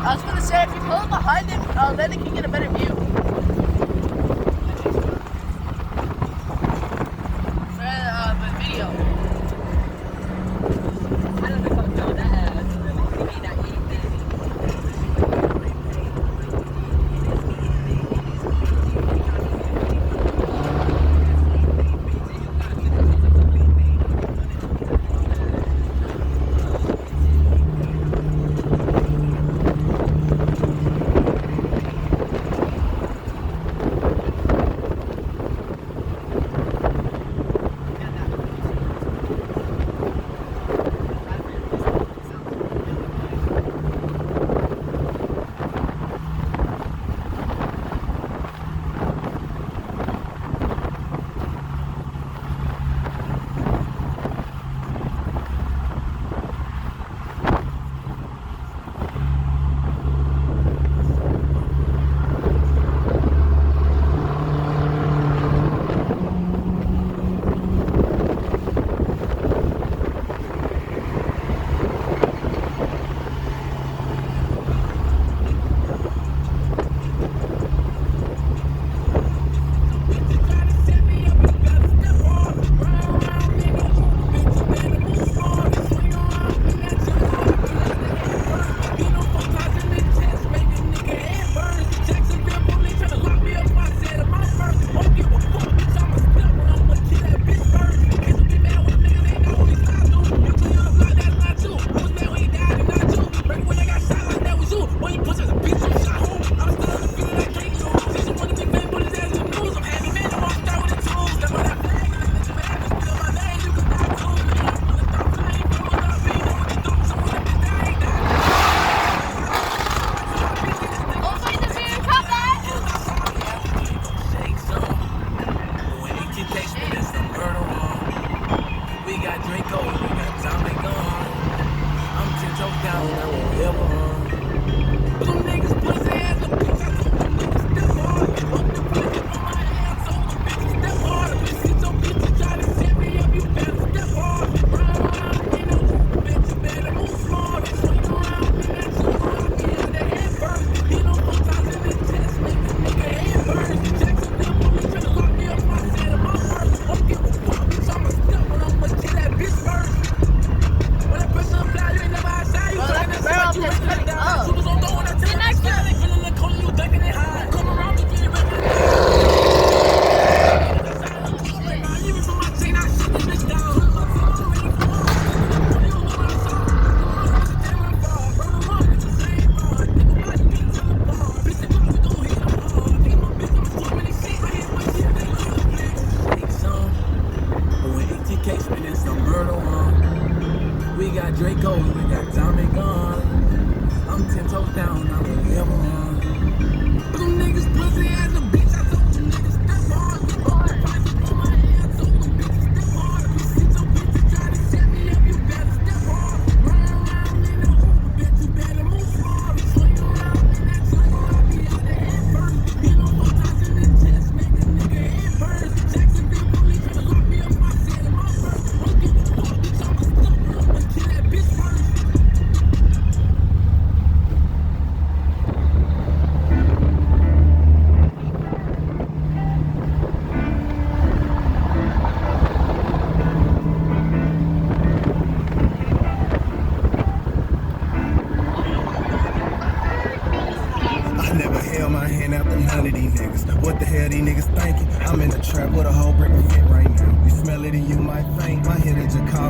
I was gonna say, if you pull up behind it, then it can get a better view. For the video. I don't know if I'll that.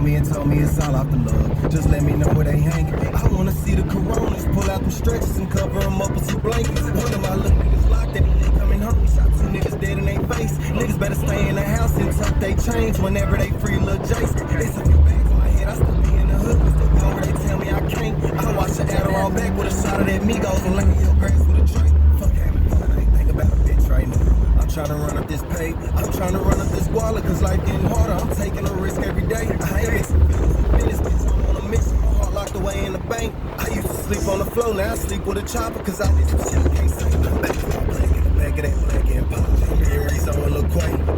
me and told me it's all off the love. Just let me know where they hanging. I wanna see the Coronas, pull out them stretchers and cover them up with some blankets. One of my little niggas locked and they coming home. Shot 2 niggas dead in they face. Niggas better stay in the house and tuck they change whenever they free Lil Jace. It's a few bags in my head, I still be in the hood. I still go where they tell me I can't. I watch the Adderall back with a shot of that Migos and lay in your grass with a drink. Fuck having fun, I ain't think about a bitch right now. I'm trying to run up this pay. I'm trying to run up this wallet, cause life getting harder. I'm taking a risk every day. I ain't mixing business, bitch, I'm on a mission. My heart locked away in the bank. I used to sleep on the floor, now I sleep with a chopper, cause I did some shit I can't say. I'm back in the back of that black and pop. Berries on Lil Quay.